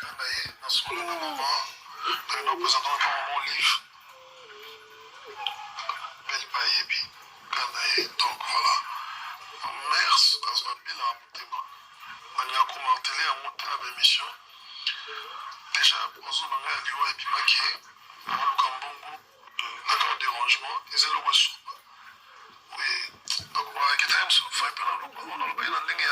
Kanaï, dans son nom, maman, nous présentons mon livre, Belle Païebi, Kanaï, donc voilà. Merci, parce qu'on a bien à monter. On a commenté à monter à l'émission. Déjà, on a eu à l'Iwa et Bimaki, on a eu un dérangement, ils ont le reçu. Oui, donc on a quitté un peu, on a eu un ligne.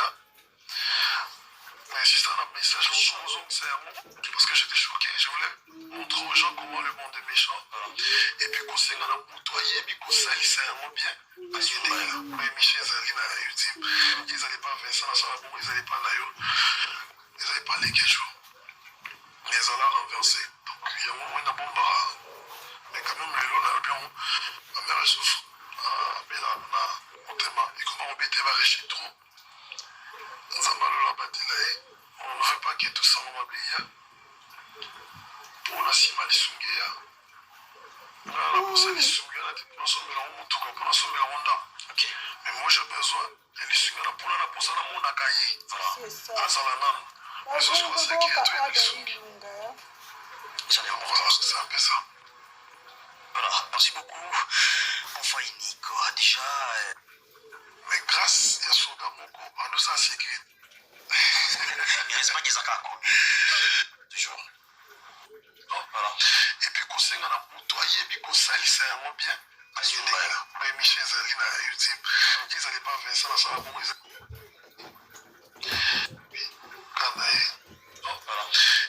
Mais si c'est un message, parce que j'étais choqué, je voulais montrer aux gens comment le monde est méchant. Et puis, quand c'est un moutoyer, puis qu'on salit, c'est un mot bien. Parce que les Michel Zali, ils n'allaient pas faire ça, ils n'allaient pas là, ils n'allaient pas les jours. Mais ils allaient renverser. Donc, il y a un moment où il y a un bon bar. Mais quand même, le lot, là, bien, ma mère souffre. Mais là, on t'aime. Et comment on bête, va réussir trop. On ne veut pas que tout ça m'oublie. Pour la cima de Sungeya. On a la posa de Sungeya, on sommet la honte, on a sommet la honte. Mais moi j'ai besoin de l'Isungela pour la posa de mon akaye. Voilà. Azalanan. Mais ce soit ce qui est tout l'Isungela. Voilà, c'est un peu ça. Voilà, merci beaucoup. Enfin, Nico, déjà. Mais grâce à son Moko, on nous a sécurisé. Il reste pas des accords. Toujours. Voilà. Et puis, quand on a nettoyé, puis qu'on salit, c'est un bien. Parce que les Michel Zali, ils n'allaient pas faire ça dans sa maison.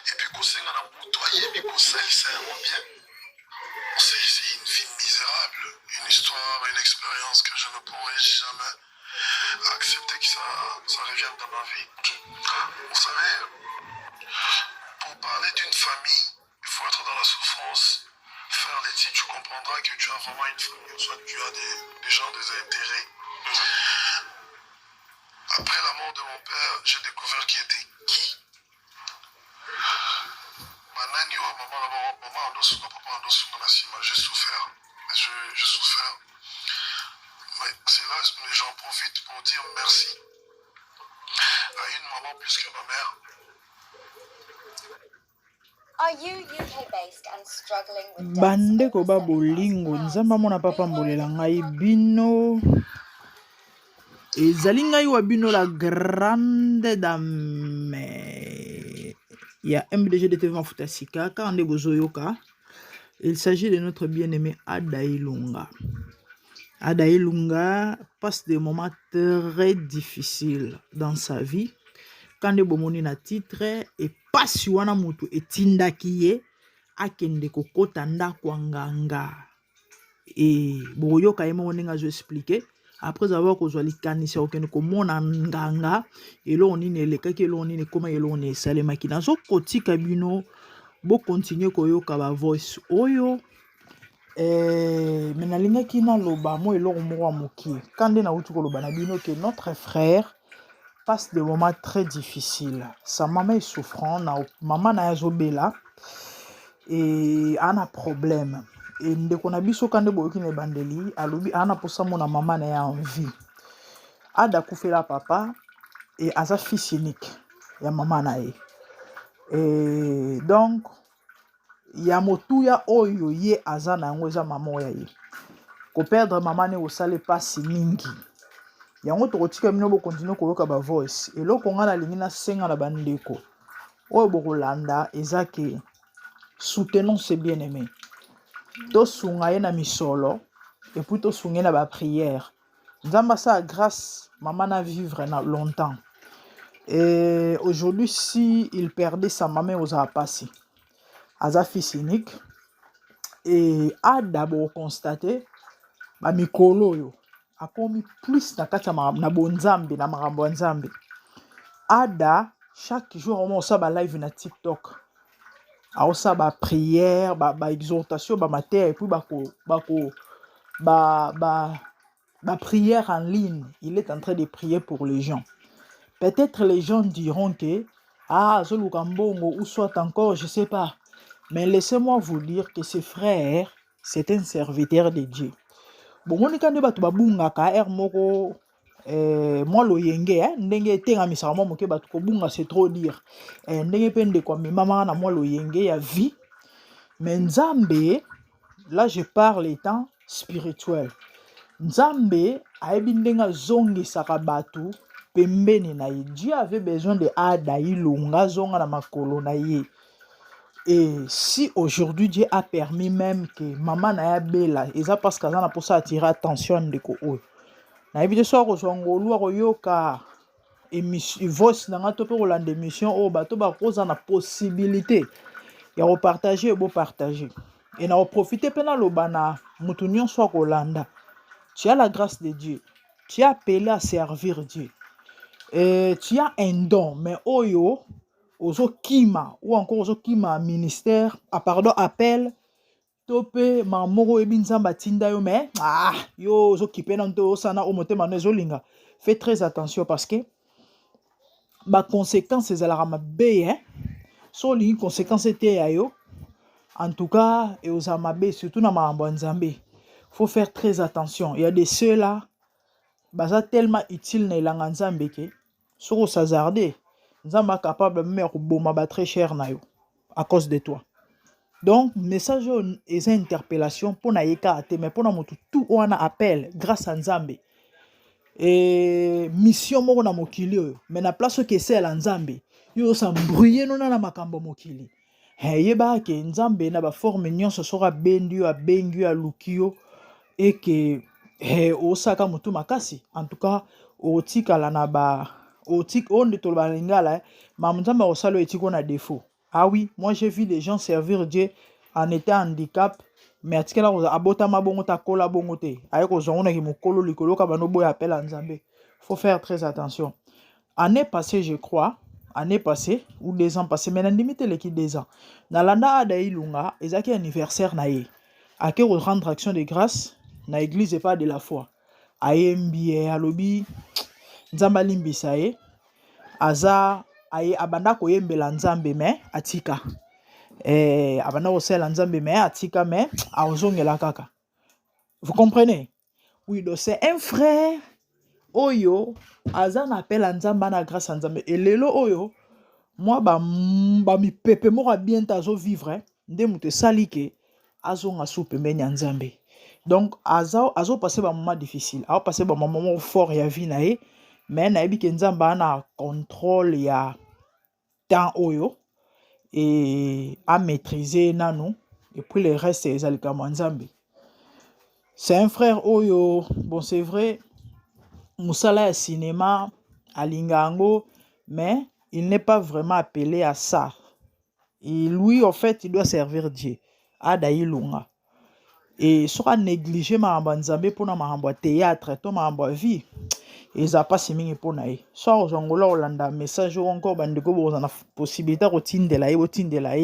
Et puis, quand on a nettoyé, puis qu'on salit, c'est un bien. C'est une vie misérable, une histoire, une expérience que je ne pourrai jamais accepter que ça revienne dans ma vie. Vous savez, pour parler d'une famille, il faut être dans la souffrance, faire l'étude, tu comprendras que tu as vraiment une famille, soit tu as des gens, des intérêts. Après la mort de mon père, j'ai découvert qui était qui. J'ai souffert. J'ai souffert. Mais c'est là que j'en profite pour dire merci à une maman plus que ma mère. Bandeko ba bolingo nzamba mona papa mbolela ngai bino ezali ngai wa bino la grande dame ya MDG de TV Mafuta Sika kande bozoyoka. Il s'agit de notre bien-aimé Ada Ilunga. Ada Ilunga passe des moments très difficiles dans sa vie. Quand de bomoni na titre et passe wana mutu etindaki ye akende kokota ndako nganga. Et boyoka yema oninga zo expliquer après avoir kozwa likanisa okende komona nganga elo onini elekaki elo onini koma elo oni esalemaki nazo kotika bino bo continuer koyoka ba voice oyo mais nalingaki naloba mo eloko moko ya mokie kande na uti koloba na bino que notre frère passe des moments très difficiles. Sa maman est souffrante, maman na yazobela et ana problème. Et ndeko na biso kande boyoki na bandeli alobi ana posa mona maman na ya en vie. Ada kufela papa et aza fils unique ya maman na ye. Et donc ya motuya oyo ye aza na yango eza maman ya ye. Ko perdre maman ne osale pasi mingi. Yango tokotika bino bo continue koyoka ba voice eloko nga na lingi na senga na bandeko oyo bokolanda ezake soutenons ses bien-aimés to sunga ye na misolo et puis to sunga na ba prière nzamba sa grâce maman na vivre na longtemps et aujourd'hui si il perdait sa maman aux apasi aza fils unique et a d'abord constaté ba mikolo yo akomi plus na kati na bonzambe na makambo ya nzambe. Ada chaque jour on sa ba live na TikTok aosa ba prière ba exhortation ba matin et puis ba prière en ligne. Il est en train de prier pour les gens. Peut-être les gens diront que Zolukambongo ou soit encore je sais pas, mais laissez-moi vous dire que ce frère c'est un serviteur de Dieu. Bon, on est quand même babungaka moko moi loyenge ndenge tenga misaka moi moke bato kobunga c'est trop dire ndenge pe ndeko amemamaka na moi loyenge ya vie mais nzambe là je parle étant spirituel nzambe ayebi ndenge azongisaka bato pembeni na ye. Dieu avait besoin de Ada Ilunga zonga na makolo na ye. Et si aujourd'hui Dieu a permis même que maman na ya bela, eza parce que ça pour ça attirer attention ndeko oyo. Na yebi de so ko zongolu akoyoka émission voice na ngato pe kolanda émission o bato ba koza na possibilité ya repartager beau partager. Et na profiter pe na lobana mutu nyonso kolanda. Tu as la grâce de Dieu. Tu es appelé à servir Dieu. Et tu as un don, mais oyo, ozo kima, ou encore ozo kima ministère, appel, tope, mamoro ebinzamba tinda yo, mais, yo, ozo kipe nanto, osana, omote mano, ezolinga. Fais très attention parce que, ma conséquence, c'est la ramabe, hein. So, les conséquences étaient yo. En tout cas, et aux amabe, surtout dans ma nzambe. Faut faire très attention. Il y a des ceux-là, baza tellement utile na ilanga nzambe ke, soko sazarde, nzamba capable même de ba très cher na yo, à cause de toi. Donc, message et interpellation pour na yeka ate, mais pour na motu tout on a appel grâce à nzambe. Et mission moko na mokili yo, mais na place que c'est la nzambe, yo s'embrouiller non na makambo mokili. Yeba ke nzambe na ba forme nyonso sora bendu a bengu a lukio et que osaka mutu makasi. En tout cas, otika la na ba otik on de tolba lingala, ma nzambe osalo etiko na défaut. Ah oui, moi j'ai vu des gens servir Dieu en état handicap, mais atikela abota mabongo ta kola bongo te. Aye ko zongo ki mukolo likolo ka bano boy appel à nzambe. Faut faire très attention. Année passée, je crois, année passée ou 2 ans passés, mais limite l'équipe 2 ans. Na landa Ada Ilunga, ezaki anniversaire na ye. Ake rendre action de grâce na église et pas de la foi. Ayembi alobi nzamba limbisa ye. Aza aye abanda koyembela nzambe me atika. Abanda kosela nzambe me atika me aozongela kaka. Vous comprenez? Oui, donc c'est un frère oyo aza na appel à nzamba na grâce à nzambe. Et lelo oyo moi ba mi pepe moko bien tazo vivre nde mutu salike azonga soupe menya nzambe. Donc azo passer ba moment difficile, azo passer ba moment fort ya vie na ye, mais na yebi ke nzamba na contrôle ya temps oyo et à maîtriser nano et puis le reste c'est ezalika nzambe. C'est un frère oyo, bon c'est vrai musala ya cinéma alingango, mais il n'est pas vraiment appelé à ça. Et lui, en fait, il doit servir Dieu. Ada Ilunga. Et sera négligé ma nzambe pour na ma théâtre, to ma vie. Et ça pas si mingi pour naï. Soit aux Angola Hollanda message encore bandeko bo na possibilité routine de la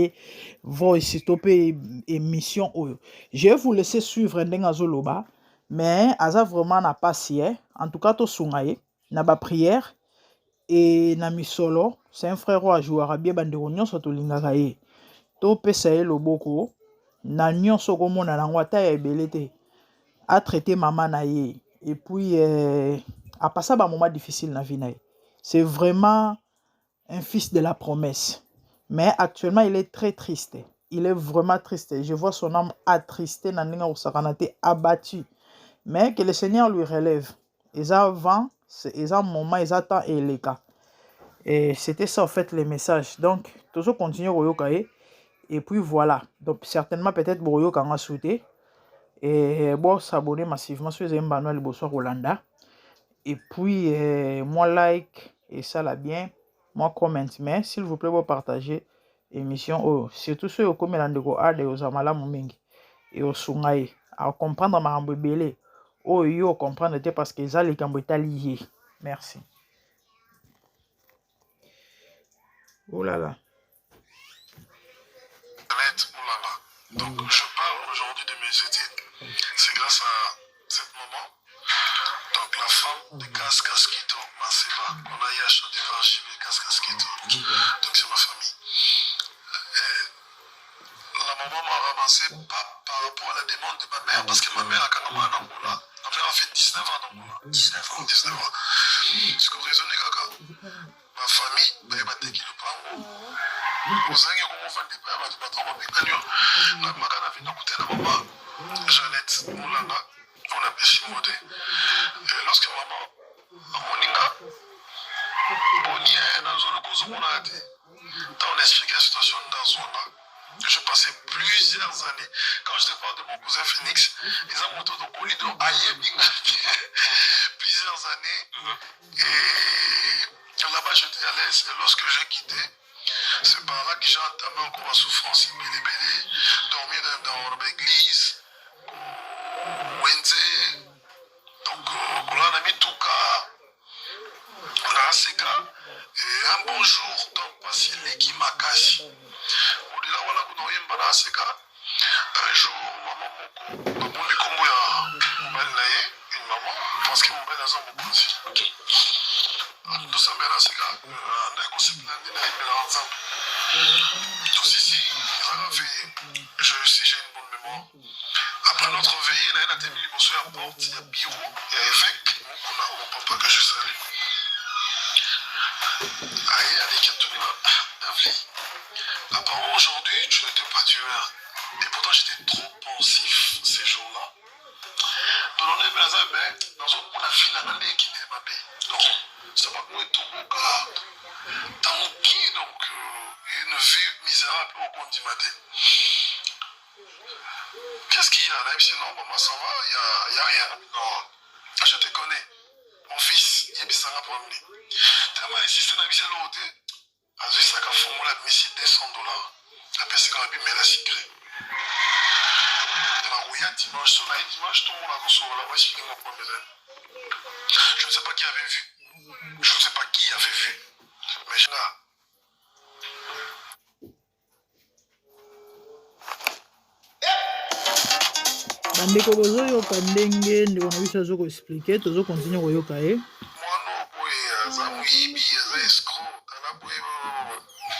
voice stopper émission oyo. Je vais vous laisser suivre ndenga zoloba, mais aza vraiment na passie. En tout cas to sungaye na ba prière. Et na misolo, c'est un frère à jouer à bien bandeko nyonso to lingaka ye. To pesa ye loboko na nyonso komona na ngwata ya ebelete. A traité maman na ye et puis a passé un moment difficile dans la vie. C'est vraiment un fils de la promesse. Mais actuellement, il est très triste. Il est vraiment triste. Je vois son âme attristé, abattu. Mais que le Seigneur lui relève. Et avant, et un moment, ils attendent et les cas. Et c'était ça en fait le message. Donc, toujours continuer au yokae. Et puis voilà. Donc, certainement, peut-être, pour yoka en souhaité. Et bon, s'abonner massivement sur les Emmanuel Bosso Rolanda. Et puis, moi, like, et ça là bien. Moi, comment, mais s'il vous plaît, vous partagez l'émission. Oh, surtout ceux qui ont des ade aux amala mumingi. Et aux sungaye. À comprendre ma rambe belé. Oh, yo, comprendre parce que ça, les camboïta liés. Merci. Oh là là. Donc, je parle aujourd'hui de mes études. C'est grâce à cette maman. Donc, la femme de Kaskasquito, Maseba, on a eu à chanter l'évangile de Kaskasquito. Donc, c'est ma famille. Et la maman m'a ramassé par rapport à la demande de ma mère, parce que ma mère a quand même un Angola. Ma mère a fait 19 ans d'Angola. 19 ans. ozangi komofandi mpe ya bato bato babengani na makana vina kutena mama Jeannette Moulanga on apesi mode lorsque maman amoninga onie nazolo kozomona te tant on explique la situation dans Zonga. Je passais plusieurs années. Quand je te parle de mon cousin Phoenix, ils ont monté dans le corridor plusieurs années. Et là-bas, j'étais à l'aise. Et lorsque j'ai quitté, c'est par là que j'ai entamé encore ma souffrance. Dormir dans l'église, Wenze. Donc, on a mis tout cas. On a Seka. Et un bon jour, donc, passé l'équipe Makashi. Au-delà, voilà, on a un jour, maman moko, on est comme une maman, parce que mon père a un bon aussi. Ok. Nous sommes là, c'est là, on a conçu plein de ensemble. Tous ici, si j'ai une bonne mémoire. Après notre veillée, là, il y a des milliers à porte, il y a bureau, il y a évêque, mon papa que je salue. Aïe, allez, qui a tout le apparemment aujourd'hui, tu n'étais pas tueur. Et pourtant, j'étais trop pensif ces jours-là. Donc, on est dans une fille qui n'est pas belle. Donc, ça va nous être au cas. Tant qui, donc, une vie misérable au compte du matin. Qu'est-ce qu'il y a là? Sinon, maman, ça va, il n'y a rien. Non, je te connais. Mon fils, il est bien pour amener. Tellement insisté dans la vie, l'autre. Azui saka formula misi $200 apesi kaka bi mela secret na roya dimanche sur la dimanche tout le monde a sur la voie sur la première. Je ne sais pas qui avait vu, mais je n'ai bandeko bozoyoka ndenge ndeko na biso azokoexplike tozokontinue koyoka ye mwana boye aza moyibi aza escroc tala boye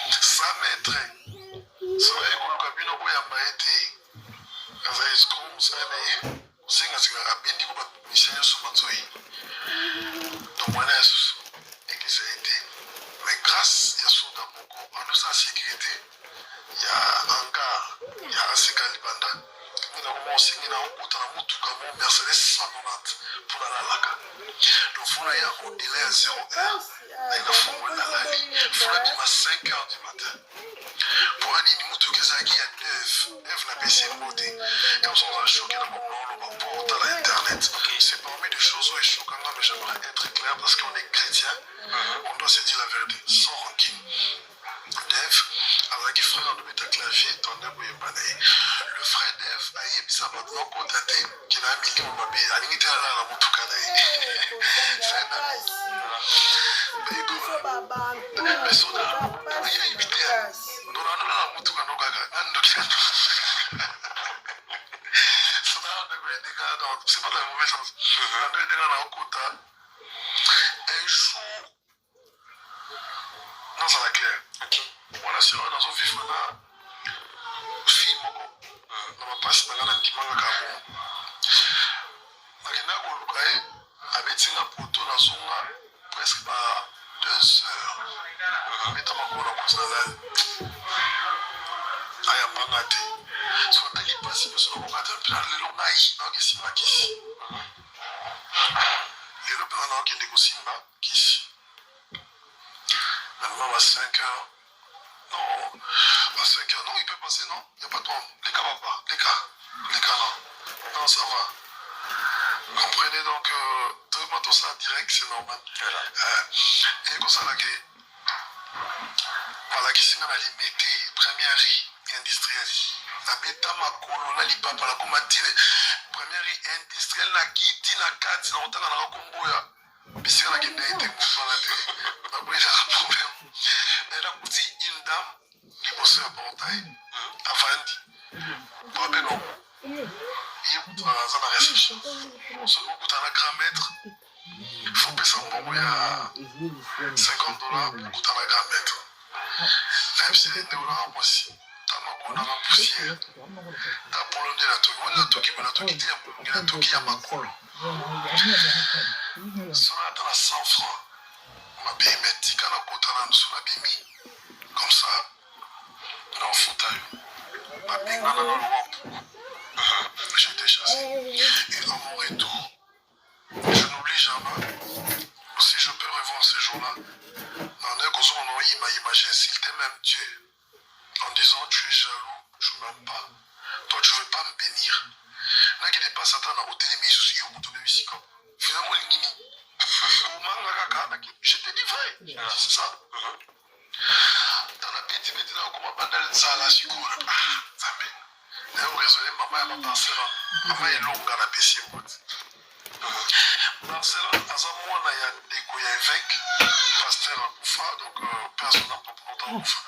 100 mètres soki ekoluka bino boyamba ye te aza escroc mosala na ye kosenga sika abendi ko bamisa nyonso matoi donc mwana ya susu ekisa ye te mais grâce ya soda moko andosa sécurité ya hangar ya aseka libanda mina koma osengi na okota na motuka mo Mercedes 190 pour la lalaka donc fona ya odela ya 0 naina fongo nalali fona bima 5 heures du matin pour anini motuka ezalaki ya neve na pesi mote comme ça on a choqué na bomolo pour la internet c'est parmi des choses où est choquant mais j'aimerais être clair parce qu'on est chrétien on doit se dire la vérité sans rancune Dev azalaki frère de beta clavier tonde boyebana ye le frère Dev ayebisa bato nakota te kina milimo mabe alingi te alala na motuka na ye soda ayebi te ndonanala na motuka no kaka nandoki soda nakoyedeka c'est pas dans le mauvais sens nandoyedeka na okota un jour nazala clair wana siro nazovivre na fille moko na bapasi nanga na ndimangaka bo nakenda koluka ye abetinga poto nazonga presque ba 2 heures beta makolo na kosalali ayambanga te so atali pasi biso nakokata mpena lelo nai naokesimba kisi lelo mpena naokende kosimba kisi maintenant à 5 heures. Non, à 5 heures, non, il peut passer, non? Il n'y a pas de problème. Les cas vont pas. Les cas, non. Non, ça va. Vous comprenez donc, tout ça en direct, c'est normal. Et comme ça, là, voilà, qui s'est alimenté, première riz industrielle. La bêta ma colonna, li papa, la comme tiré. Première riz industrielle, la qui dit la carte, la honte, la combo, mais c'est là qui n'a été pour il a un problème. Elle a coûté une dame qui bossait à portail à Vandi. Pour appeler non. Il coûte à la réception. On se coûte à la grand maître. Il faut payer ça bon, il y a $50 pour coûter à la grand maître. Même si les $1 aussi. T'as ma couleur en poussière. T'as polonné la toque. On a toqué, mais la toque était à toqué à ma couleur. Cela dans la 100 francs. Ma paye met tika na kota na nous la bimi. Comme ça, même Dieu en disant tu es jaloux, je ne m'aime pas. Toi, tu ne veux pas me bénir. Là, qui n'est pas Satan à hôtel, mais je suis au bout de musique. Finalement, je t'ai dit vrai. C'est ça. Dans la petite bête, là, comment on ça là, je cours. Ça me. Là, on raisonne, maman, elle m'a passé là. Maman est longue à la PC. Barcelone, à ce moment-là, il y a des couilles évêques, pasteur à Koufa, donc personne n'a pas porté à Koufa.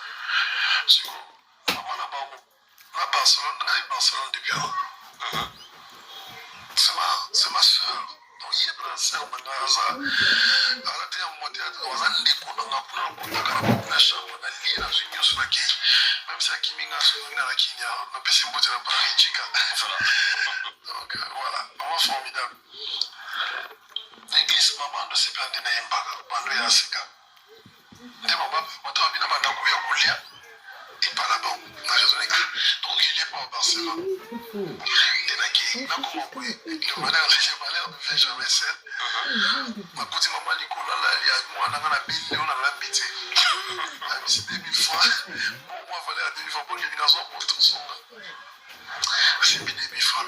C'est quoi? Maman là-bas, Barcelone, Barcelone depuis avant. C'est ma soeur. Donc, il y a de la soeur maintenant. Elle a été en moitié de l'école. On a pris la chambre. On a lié dans une news sur la qui. Même si la Kiminga sur la Kinya, on a pu se monter dans Paris Chica. Donc, voilà. Maman formidable. L'église, maman, ne s'est pas endée dans Yembaga. Maman, il y a Seka. Et maman, on a bien demandé à Kouya. Et pas là-bas. On a raisonné. Donc, il n'est pas à Barcelone. Le malheur ne fait jamais seul. Ma petite maman, il y a moi, on a la bille, on a la bite. C'est 2000 fois. Bon, moi, il fallait à 2000 fois pour qu'il y ait une pour tout son. C'est 2000 fois.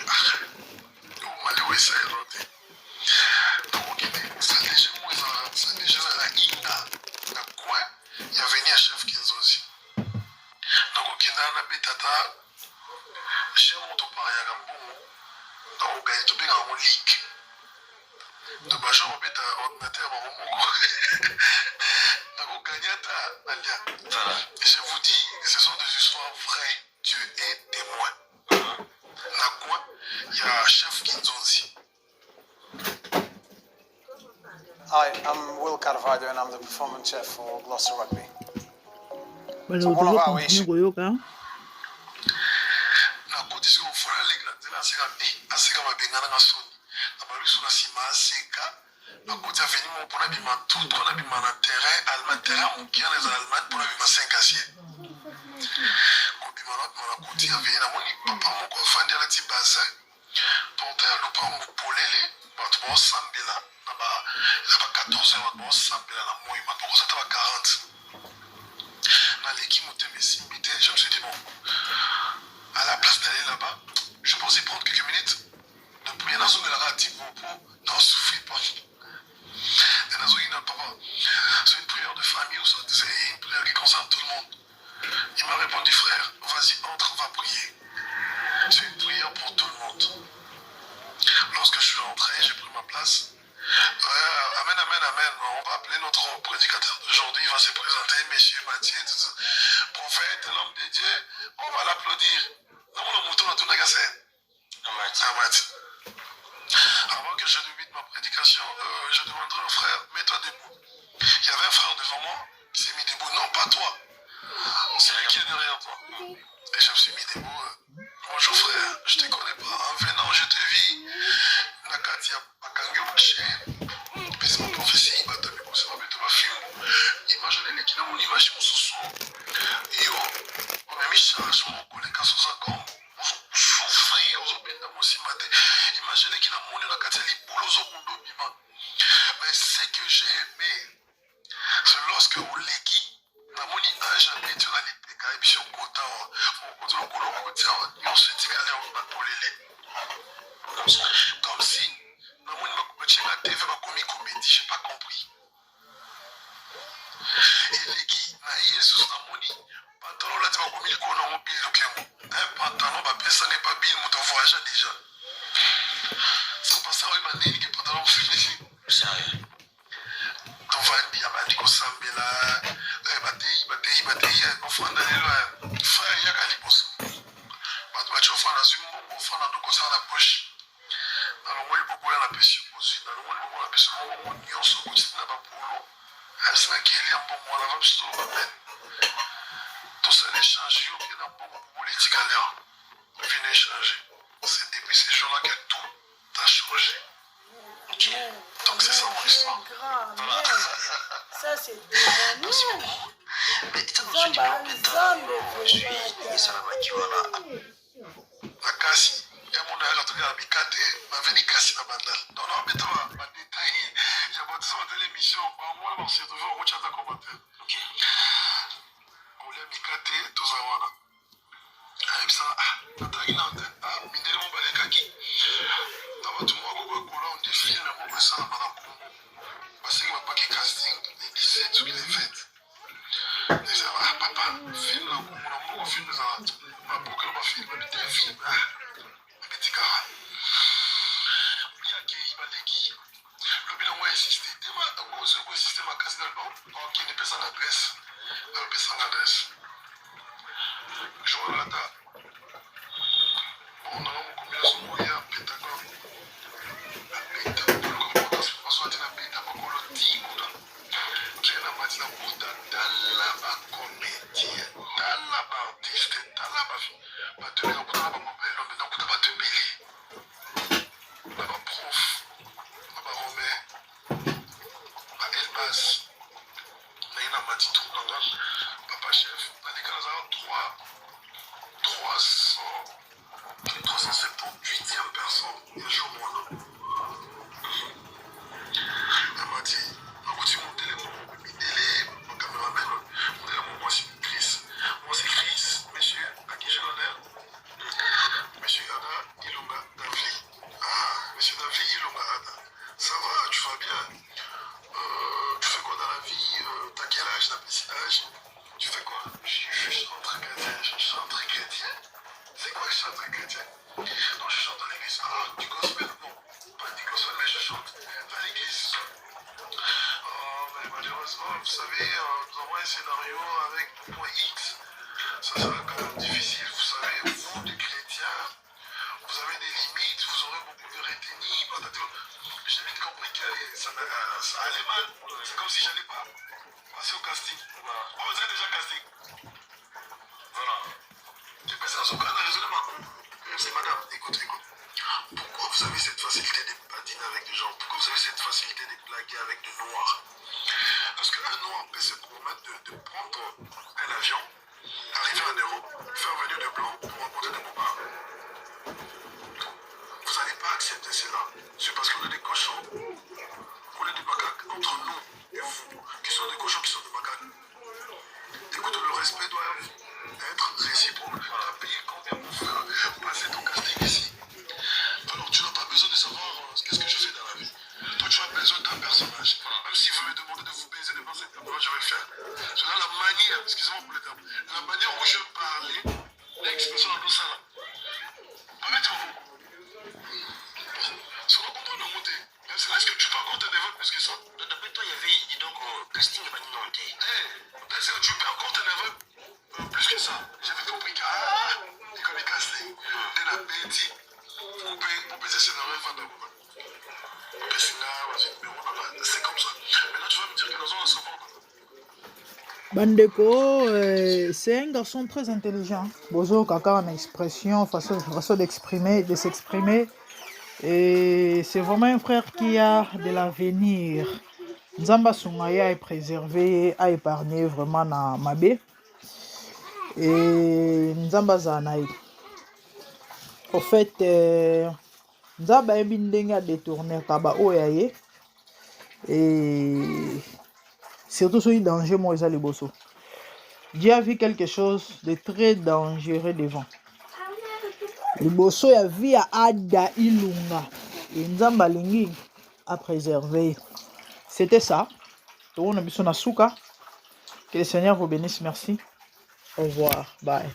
On m'a dit, oui, ça est roté. Donc, ça déjà la Ina. Quoi? Il y avait un chef qui est aussi. Donc, on a tata. J'ai monté par un bon. Donc, on gagne tout bien en ligue. Donc, je vais mettre un ordinateur en moment. Donc, on gagne un alia. Je vous dis, ce sont des histoires vraies. Dieu est témoin. La quoi? Il y a un chef Kinzonzi. Hi, I'm Will Carvalho and I'm the performance chef for Gloucester Rugby. So one of our issues. Je me suis dit, bon, à la place d'aller là-bas, je pense y prendre quelques minutes. De prier dans une relative pour n'en souffrir pas. C'est une prière de famille ou c'est une prière qui concerne tout le monde. Il m'a répondu, frère, vas-y, entre, on va prier. C'est une prière pour tout le monde. Lorsque je suis rentré, j'ai pris ma place. Amen, amen, amen. On va appeler notre prédicateur d'aujourd'hui. Il va se présenter, Monsieur Mathieu, prophète, l'homme de Dieu. On va l'applaudir. Avant que je débute ma prédication, je demanderai au frère, mets-toi debout. Il y avait un frère devant moi qui s'est mis debout. Non, pas toi. C'est lui qui est derrière toi. Et je me suis mis debout. Bonjour frère, je ne te connais pas. En venant, je te vis. Nakati a Bakangi Waché. C'est mon prophétie. Il m'a donné pour ça. Imaginez qu'il a mon image mon sous. Yo, on a mis charge mon collègue à sous comme. Souffrir aux obéis dans mon cimate. Imaginez qu'il a mon Nakati les boulots au bout de bima. Mais ce que j'ai aimé, c'est lorsque on l'équipe. Na moni âge à mettre dans les pécailles, puis on compte on se dit qu'elle est en polélé. Comme si, na moni ma TV va commis comédie, j'ai pas compris. Et les qui, na Yesus na moni, pantalon là, tu vas commis le colon au bill, un pantalon, bah, ça n'est pas bill, mon voyage déjà. C'est pas ça, oui, ma nez, qui est pantalon, sérieux. On va dire, on va dire qu'on s'en met là. Batei, ofanda lelo frère yakali boso bato bachofana zimbo ofana dokosa na poche na longoli bokola na pesi kozi na longoli bokola pesi mo nyonso kozi na bapolo asina keli ambo mwana va biso bapen tout ça l'échange yo qui na bongo politique à l'air vient échanger. C'est depuis ces jours-là que tout a changé. Okay. Donc c'est ça mon histoire. Ça c'est témoignage. La kasi, il y a mon air à la bicate, ma veni kasi la bandal. Non, non, mais toi, ma détail, j'ai pas besoin de l'émission. Au moins, on s'est toujours au chat à commentaire. Ok. bataki na antenne mindele mo balekaki na bato moko bakola on dit film moko esalama na Congo basengi bapaki casting le 17 soki le 20 eza papa film na Congo na moko film ezala bapokela bafilme bite film abetikaka yakei baleki lobi nango insiste tema koinsiste makasi na libango okende pesanga adresse apesanga adresse joalata bon nanga mokombinaso moya pentagone abeta aswati na beta bakolo tikuna kena mati na kuta tala bacomédien tala baartiste tala batobeli nakuta na bamobele lobe nakuta batobeli na baprof na baromain baelbas naye na mati tru nanga papa chef naleka nazala 378e personne ya jour mwana amati nakuti mondele moko midele bacameraman mondele moko mwasi Chris monsieur à qui j'ai l'honneur monsieur Ada Ilonga Davli monsieur Davli Ilonga Ada ça va tu vas bien tu fais quoi dans la vie t'as quel âge t'as petit âge tu fais quoi je chantre chrétien c'est quoi chantre chrétien non je chante à l'église du gospel non pas du gospel mais je chante à l'église mais malheureusement vous savez nous avons un scénario avec point X ça sera quand même difficile vous savez vous les chrétiens vous avez des limites vous aurez beaucoup de retenir j'ai vite compris que ça allait mal c'est comme si j'allais pas passer au casting vous avez déjà casting voilà j'ai passé à son cas raisonnement c'est madame écoute pourquoi vous avez cette facilité de badiner avec des gens pourquoi vous avez cette facilité de blaguer avec des noirs parce qu'un noir peut se permettre de prendre un avion arriver en Europe faire venir des blancs pour rencontrer des bobards vous n'allez pas accepter cela c'est parce qu'on est des cochons on est des macaques entre nous et vous qui sont des cochons qui sont des macaques écoute le respect doit être réciproque tu as payé combien pour faire passer ton casting ici alors tu n'as pas besoin de savoir qu'est-ce que je fais dans la vie toi tu as besoin d'un personnage même si vous me demandez de vous baiser devant cette caméra je vais faire c'est là la manière excusez-moi pour le terme la manière où je parlais l'expression dans tout ça là permettez-vous sur le contrôle de monter est-ce que tu peux encore te développer plus que ça d'après toi il y avait donc casting et baninante est-ce que tu peux encore te développer plus que ça j'avais compris que et comme il casting dès la bêtise pour baiser scénario fin de c'est comme ça. Maintenant, tu vas me dire que nous allons savoir. Bandeko, c'est un garçon très intelligent. Bozo Kaka en expression, façon d'exprimer, de s'exprimer. Et c'est vraiment un frère qui a de l'avenir. Nzamba Sungaya est préservé, a épargné vraiment na Mabé. Et Nzamba Zanaï. Au fait, Nzamba Ebindenge a détourné Kaba Oyaye. Et surtout sur le danger, moi, les bosso. Dieu a vu quelque chose de très dangereux devant. Le bosso a vu à Ada Ilunga. Et Nzamba Lingi a préservé. C'était ça. Que le Seigneur vous bénisse. Merci. Au revoir. Bye.